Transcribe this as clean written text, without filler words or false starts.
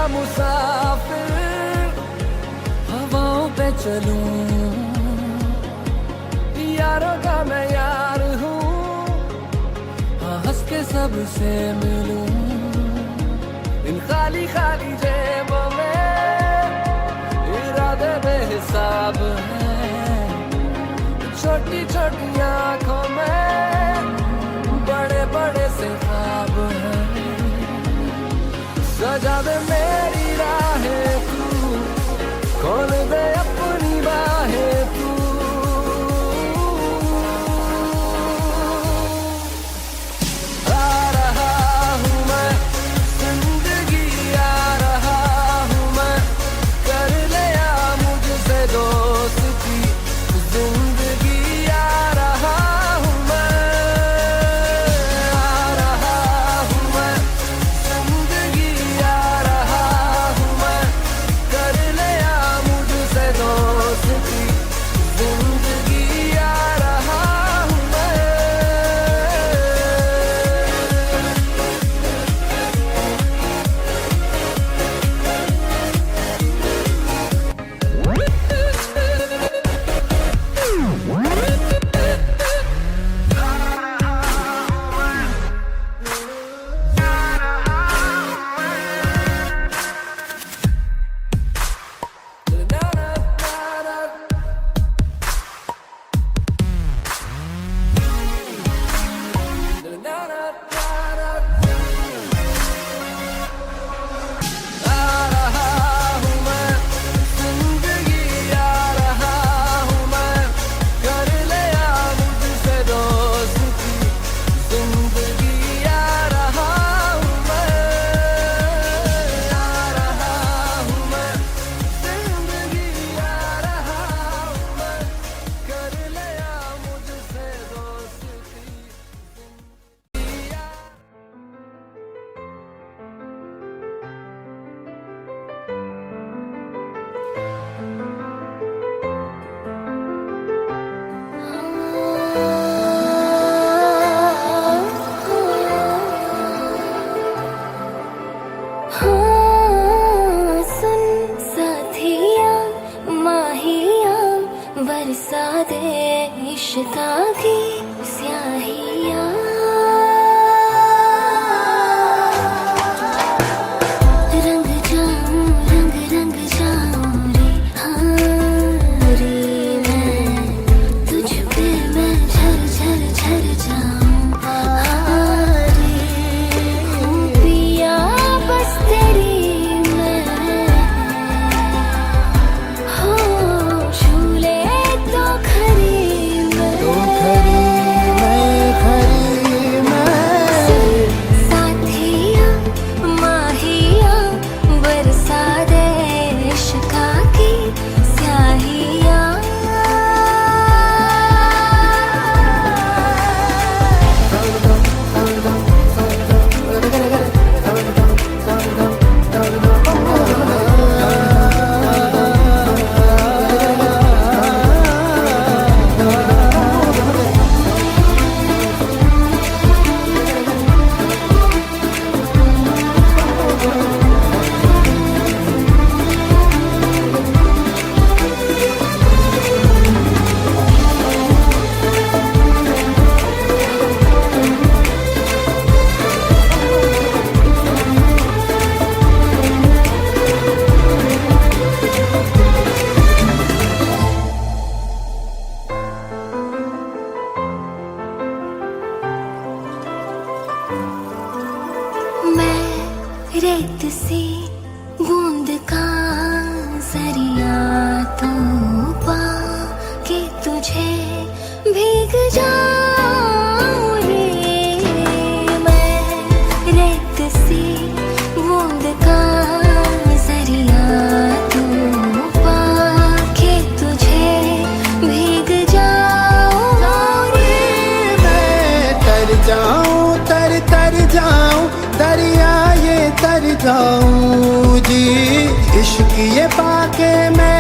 तेरा मुसाफिर, हवाओं पे चलूं, यारों का मैं यार हूँ, हाँ हंस के सबसे मिलूं। इन खाली खाली जेबों में इरादे बेहिसाब हैं, छोटी छोटी आंखों में बड़े बड़े से ख्वाब हैं। सजा दे मेरी राहें तू, खोल दे अपनी बाहें तू। आ रहा हूँ मैं जिंदगी, आ रहा हूँ मैं, कर ले या मुझसे दोस्ती जिंदगी। आ रहा हूँ मैं, आ रहा हूँ मैं जिंदगी, आ रहा हूँ मैं, कर ले या मुझसे दोस्ती जिंदगी। आ रहा हूँ मैं। सुन साथिया माहिया, बरसा दे इश्क़ा की स्याहिया। रंग जाऊं रंग रंग जाऊं रे, हाँ रे मैं तुझ पे मैं झर झर झर जाऊं, हाँ रे हूँ पिया बस तेरी मैं, हो झूले तो खरी मैं। साथिया माहिया, बरसा दे इश्क़ा की स्याहिया। मैं रेत सी बूंद का जरिया, तू पा के तुझे भीग जाऊं रे। मैं रेत सी बूंद का जरिया, तू पा के तुझे भीग जाऊं रे। मैं तर जाऊं तर तर जाऊं, दरिया ये तर जाऊं जी, इश्क ये पाके मैं